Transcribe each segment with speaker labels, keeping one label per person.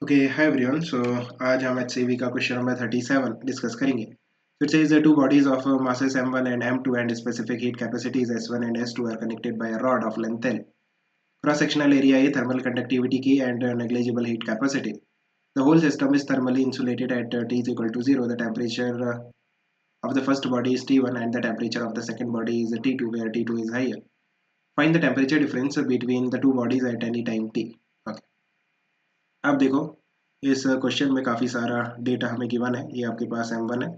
Speaker 1: Okay hi everyone. सो आज हम HCV का क्वेश्चन नंबर 37 डिस्कस करेंगे। It says the two bodies of masses m1 and m2 and specific heat capacities s1 and s2 are connected by a rod of length l. Cross sectional area A, thermal conductivity K, and negligible heat capacity. The whole system is thermally insulated at T is equal to 0. The temperature of the first body is T1 and the temperature of the second body is T2, where T2 is higher. Find the temperature difference between the two bodies at any time T. Okay. अब देखो, इस question में काफ़ी सारा data हमें given है। ये आपके पास m1 है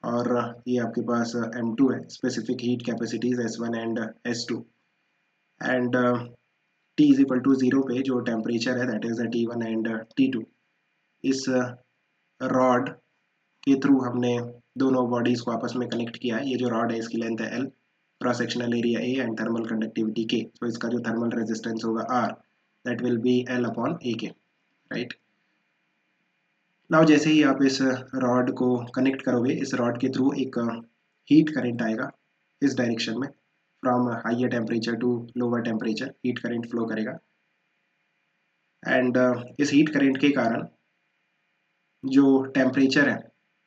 Speaker 1: और ये आपके पास m2 है। Specific heat capacities s1 and s2 and t is equal to 0 पे जो टेम्परेचर है that is T1 and T2। इस रॉड के थ्रू हमने दोनों बॉडीज को आपस में कनेक्ट किया है। ये जो रॉड है इसकी लेंथ है l, cross sectional area a and thermal conductivity k। तो इसका जो थर्मल रेजिस्टेंस होगा r that will B l upon a k, right. Now जैसे ही आप इस रॉड को कनेक्ट करोगे, इस रॉड के थ्रू एक हीट करंट आएगा इस डायरेक्शन में, from higher temperature to lower temperature heat current flow करेगा। एंड इस हीट करंट के कारण जो टेम्परेचर है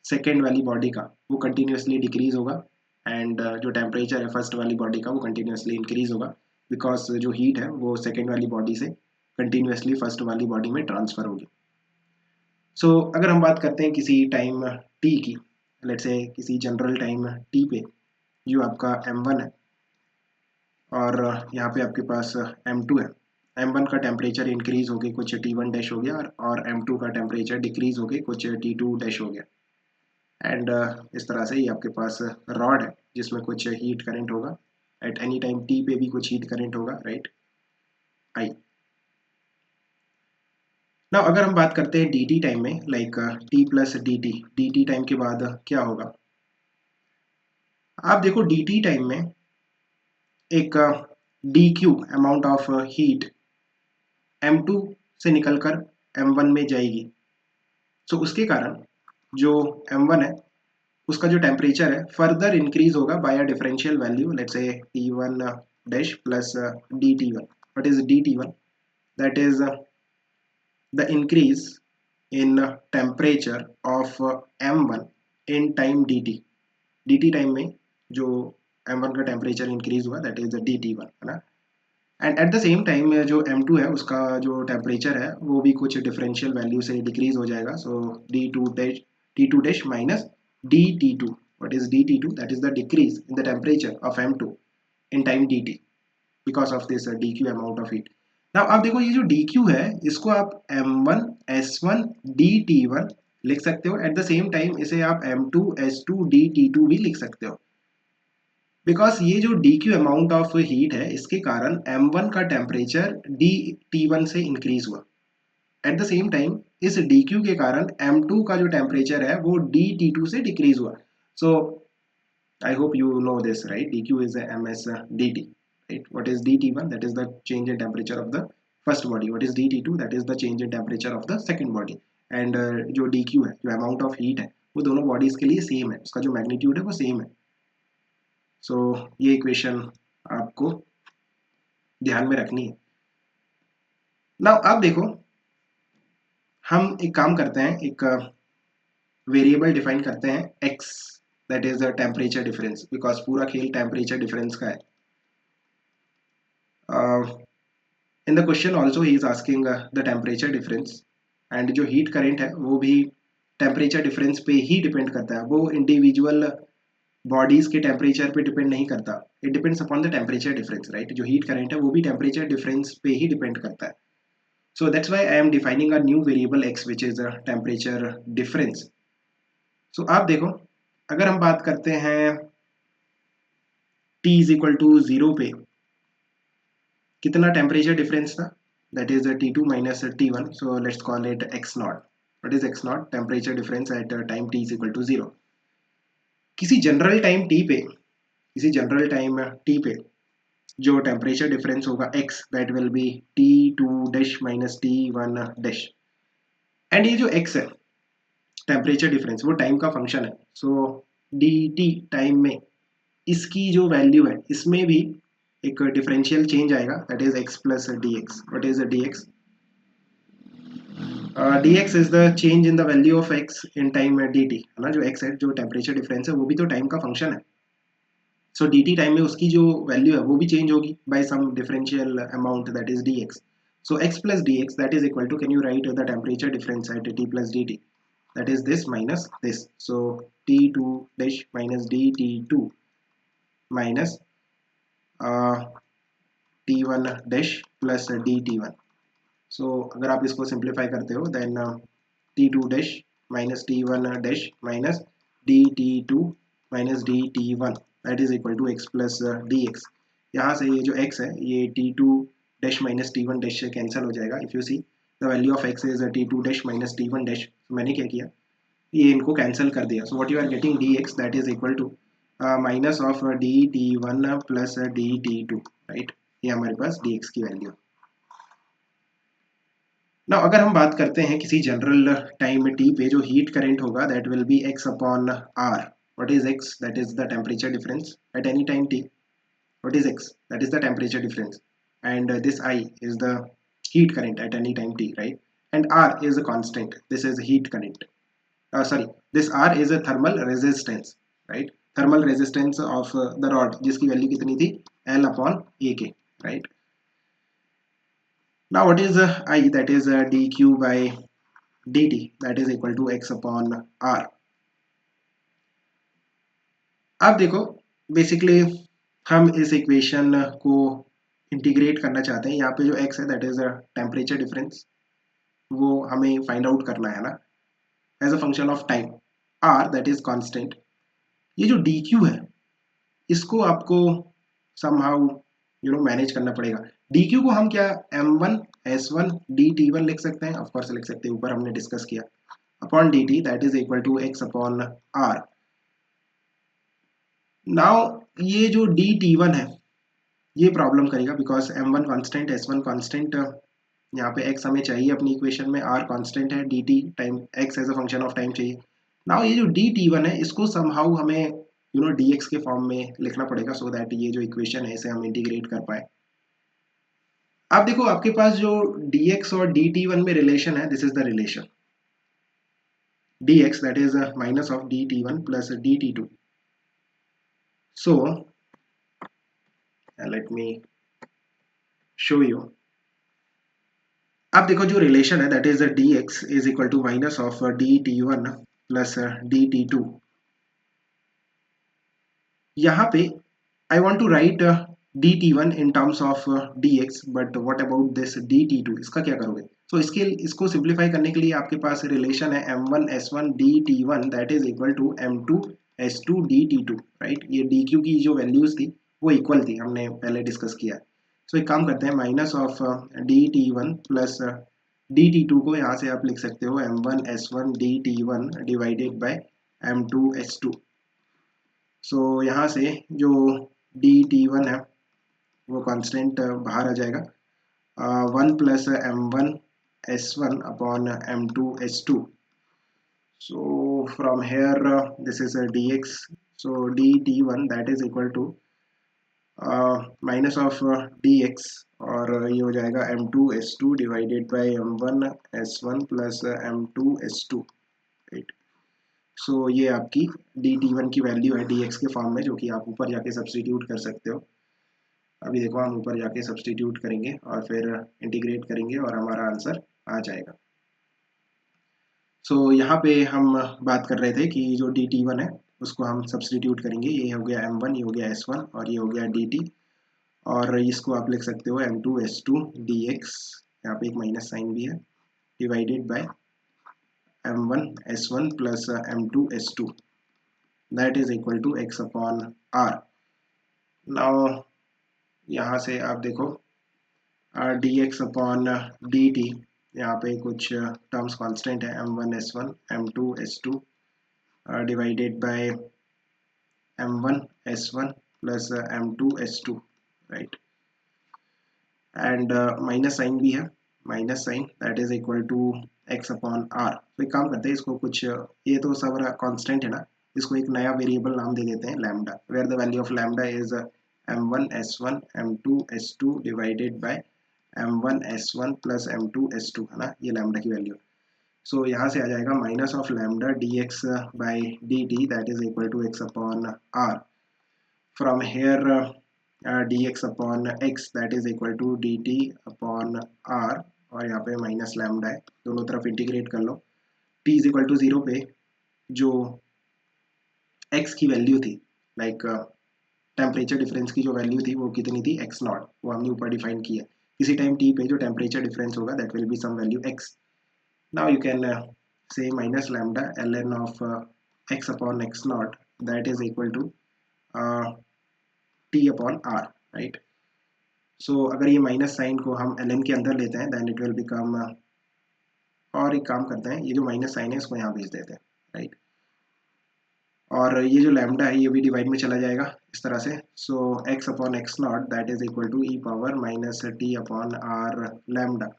Speaker 1: सेकेंड वाली बॉडी का वो कंटिन्यूसली डिक्रीज होगा एंड जो टेम्परेचर है फर्स्ट वाली बॉडी का वो कंटिन्यूसली इंक्रीज होगा, बिकॉज जो हीट है वो सेकेंड वाली बॉडी से कंटिन्यूसली फर्स्ट वाली बॉडी में ट्रांसफर होगी। सो अगर हम बात करते हैं किसी टाइम t की, लेट्स से किसी जनरल टाइम t पे जो आपका m1 है और यहाँ पे आपके पास m2 है। m1 का टेम्परेचर इंक्रीज हो गया कुछ T1 डैश हो गया और m2 का टेम्परेचर डिक्रीज हो गया कुछ T2 डैश हो गया। एंड इस तरह से ये आपके पास रॉड है जिसमें कुछ हीट करंट होगा एट एनी टाइम t पे भी कुछ हीट करंट होगा, राइट, I। ना अगर हम बात करते हैं dt टाइम में, like t plus dt time के बाद क्या होगा। आप देखो dt टाइम में एक dq amount of heat m2 से निकलकर m1 में जाएगी। सो उसके कारण जो m1 है उसका जो टेम्परेचर है फर्दर इंक्रीज होगा by a differential value, let's say T1 dash plus dt1। What is dt1? That is the increase in temperature of m1 in time dt time में जो m1 का टेम्परेचर इंक्रीज हुआ that is dt1, है ना। And at the same time जो m2 है उसका जो टेम्परेचर है वो भी कुछ डिफरेंशियल वैल्यू से डिक्रीज हो जाएगा। सो t2 dash minus dt2। What is dt2? That is the decrease in the temperature of m2 in time dt because of this dq amount of heat. Now आप देखो ये जो dq है इसको आप m1 s1 dt1 लिख सकते हो। एट द सेम टाइम इसे आप m2 s2 dt2 भी लिख सकते हो, बिकॉज ये जो dq अमाउंट ऑफ हीट है इसके कारण m1 का टेम्परेचर dt1 से इंक्रीज हुआ। एट द सेम टाइम इस dq के कारण m2 का जो टेम्परेचर है वो dt2 से डिक्रीज हुआ। सो I hope you know this, right? dq is ms dt, right? What is dt1? That is the change in temperature of the first body. What is dt2? That is the change in temperature of the second body. And जो dq है, जो amount of heat है, वो दोनों bodies के लिए same है, उसका जो magnitude है वो same है। So ये equation आपको ध्यान में रखनी है। Now आप देखो, हम एक काम करते हैं, एक वेरिएबल डिफाइन करते हैं x, that is the temperature difference, because पूरा खेल टेम्परेचर डिफरेंस का है। In the question also he is asking the temperature difference, and जो हीट करेंट है वो भी टेम्परेचर डिफरेंस पे ही डिपेंड करता है, वो इंडिविजुअल बॉडीज के टेम्परेचर पे डिपेंड नहीं करता। It depends upon the temperature difference, right. जो हीट करेंट है वो भी टेम्परेचर डिफरेंस पे ही डिपेंड करता है। So that's why I am defining a new variable x which is temperature difference. So आप देखो, अगर हम बात करते हैं t इज इक्वल टू 0 पे कितना टेम्परेचर डिफरेंस था, that is T2 minus T1। So let's call it x naught. What is x naught? Temperature difference at time t is equal to 0। किसी जनरल टाइम t पे, किसी general time t पे जो temperature difference होगा x, that will B T2 dash minus T1 dash. And ये जो x है temperature difference वो टाइम का फंक्शन है। सो dt टाइम में इसकी जो वैल्यू है इसमें भी एक डिफरेंशियल चेंज आएगा, that is x plus D x. What is D x? dx is the change in the value of x in time dt है ना, जो x है जो टेम्परेचर डिफरेंस है वो भी तो टाइम का फंक्शन है। सो dt टाइम में उसकी जो वैल्यू है वो भी चेंज होगी by some differential amount that is dx। So x plus dx that is equal to, can you write the temperature difference at t plus dt, that is this minus this, so t2 dash minus dt2 minus t1 dash plus dt1। So अगर आप इसको simplify करते हो then t2 dash minus t1 dash minus dt2 minus dt1 that is equal to x plus dx। यहाँ से ये जो x है ये t2 dash minus t1 dash से कैंसिल हो जाएगा। If you see the value of x is t2 dash minus t1 dash, मैंने क्या किया ये इनको कैंसिल कर दिया। So what you are getting dx that is equal to minus of dt1 plus dt2, right. ये हमारे पास dx की वैल्यू। ना अगर हम बात करते हैं किसी जनरल टाइम टी पे जो हीट करंट होगा that will B x upon r। What is x? That is the temperature difference at any time t। What is x? That is the temperature difference and this I is the heat current at any time t, right? And r is a constant, this is heat current, sorry, this r is a thermal resistance, right? Thermal resistance of the rod जिसकी value कितनी थी L upon AK, right? Now what is I? That is dq by dt that is equal to x upon r। अब देखो basically हम इस equation को integrate करना चाहते हैं। यहाँ पे जो x है दैट इज टेम्परेचर डिफरेंस, वो हमें फाइंड आउट करना है ना as a function of time. r that is constant. ये जो dq है इसको आपको समहाउ मैनेज करना पड़ेगा। dq को हम क्या m1 s1 dt1 लिख सकते हैं, ऑफ कोर्स लिख सकते हैं, ऊपर हमने डिस्कस किया, upon dt that is equal to x upon r। Now ये जो dt1 है ये प्रॉब्लम करेगा because m1 constant s1 constant, यहाँ पे x हमें चाहिए अपनी इक्वेशन में, r कांस्टेंट है, dt time x as a function of time चाहिए। नाउ ये जो dt1 है इसको समहाउ हमें dx के फॉर्म में लिखना पड़ेगा सो दैट ये जो इक्वेशन है इसे हम इंटीग्रेट कर पाए। अब देखो आपके पास जो dx और dt1 में रिलेशन है, this is the relation dx that is minus of dt1 plus dt2। So let me show you। अब देखो जो रिलेशन है that is dx is equal to minus of dt1 plus dt2। यहाँ पे I want to write dt1 in terms of dx, but what about this dt2, इसका क्या करोगे? So इसको सिंप्लीफाई करने के लिए आपके पास रिलेशन है m1 s1 dt1 that is equal to m2 s2 dt2, right. ये dq की जो वैल्यूज थी वो इक्वल थी, हमने पहले डिस्कस किया। सो एक काम करते हैं, minus of dt1 plus dt2 को यहाँ से आप लिख सकते हो m1 s1 dt1 divided by m2 s2। सो यहाँ से जो dt1 है वो कांस्टेंट बाहर आ जाएगा, 1 plus m1 s1 upon m2 s2। so from here this is a dx, so dt1 that is equal to minus of dx और ये हो जाएगा m2 s2 divided by m1 s1 plus m2 s2, right. So ये आपकी dt1 की value है dx के form में, जो कि आप ऊपर जाके सब्सटीट्यूट कर सकते हो। अभी देखो हम ऊपर जाके सब्सटीट्यूट करेंगे और फिर इंटीग्रेट करेंगे और हमारा आंसर आ जाएगा। सो यहाँ पे हम बात कर रहे थे कि जो dt1 है उसको हम सब्सटीट्यूट करेंगे, ये हो गया m1, ये हो गया s1 और ये हो गया dt, और इसको आप लिख सकते हो m2 s2 dx, यहाँ पे एक माइनस साइन भी है, divided by m1 s1 plus m2 s2 that is equal to x upon r। Now यहाँ से आप देखो dx अपॉन dt, यहाँ पे कुछ टर्म्स कांस्टेंट है, m1 s1 m2 s2 divided by m1 s1 plus m2 s2, right. And minus sign भी है, minus sign that is equal to x upon r। तो एक काम करते हैं, इसको कुछ ये तो सब कांस्टेंट है ना, इसको एक नया वेरिएबल नाम दे देते हैं lambda, where the value of lambda is m1 s1 m2 s2 divided by m1 s1 plus m2 s2, है ना, ये लैम्डा की वैल्यू। सो यहाँ से आ जाएगा minus of lambda D X by D T that is equal to X upon R from here D X upon X that is equal to D T upon R और यहाँ पे minus lambda है, दोनों तरफ integrate कर लो। T is equal to 0 पे जो x की वैल्यू थी, लाइक टेम्परेचर डिफरेंस की जो वैल्यू थी वो कितनी थी, एक्स नॉट, वो हमने ऊपर डिफाइन की है। किसी टाइम टी पे जो टेम्परेचर डिफरेंस होगा that will be some value X. Now you can say minus lambda ln of x upon x naught that is equal to t upon r, right? So अगर ये minus sign को हम ln के अंदर लेते हैं then it will become और एक काम करते हैं, ये जो माइनस साइन है इसको यहाँ भेज देते हैं, राइट? और ये जो लैम्डा है ये भी डिवाइड में चला जाएगा इस तरह से। So x upon X naught that is equal to E power minus T upon R lambda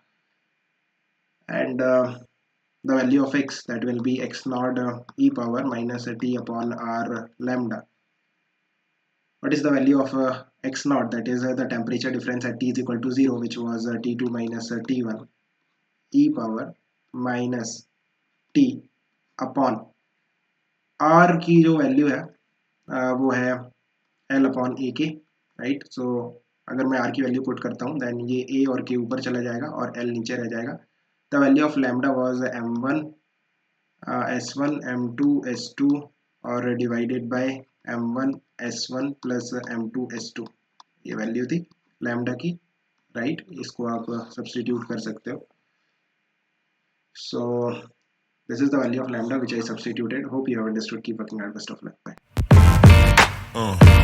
Speaker 1: and the value of x that will be x naught e power minus t upon r lambda. What is the value of x naught? That is the temperature difference at t is equal to 0, which was t2 minus t1 e power minus t upon r की जो value है वो है l upon a के, right? सो अगर मैं r की value put करता हूँ देन ये a और k ऊपर चला जाएगा और l नीचे रह जाएगा। The value of lambda was m1 s1 m2 s2 और divided by m1 s1 plus m2 s2, ये वैल्यू थी लैम्डा की, राइट? इसको आप सब्स्टिट्यूट कर सकते हो। So this is the value of lambda which I substituted. Hope you have understood. Keep working hard, best of luck, bye.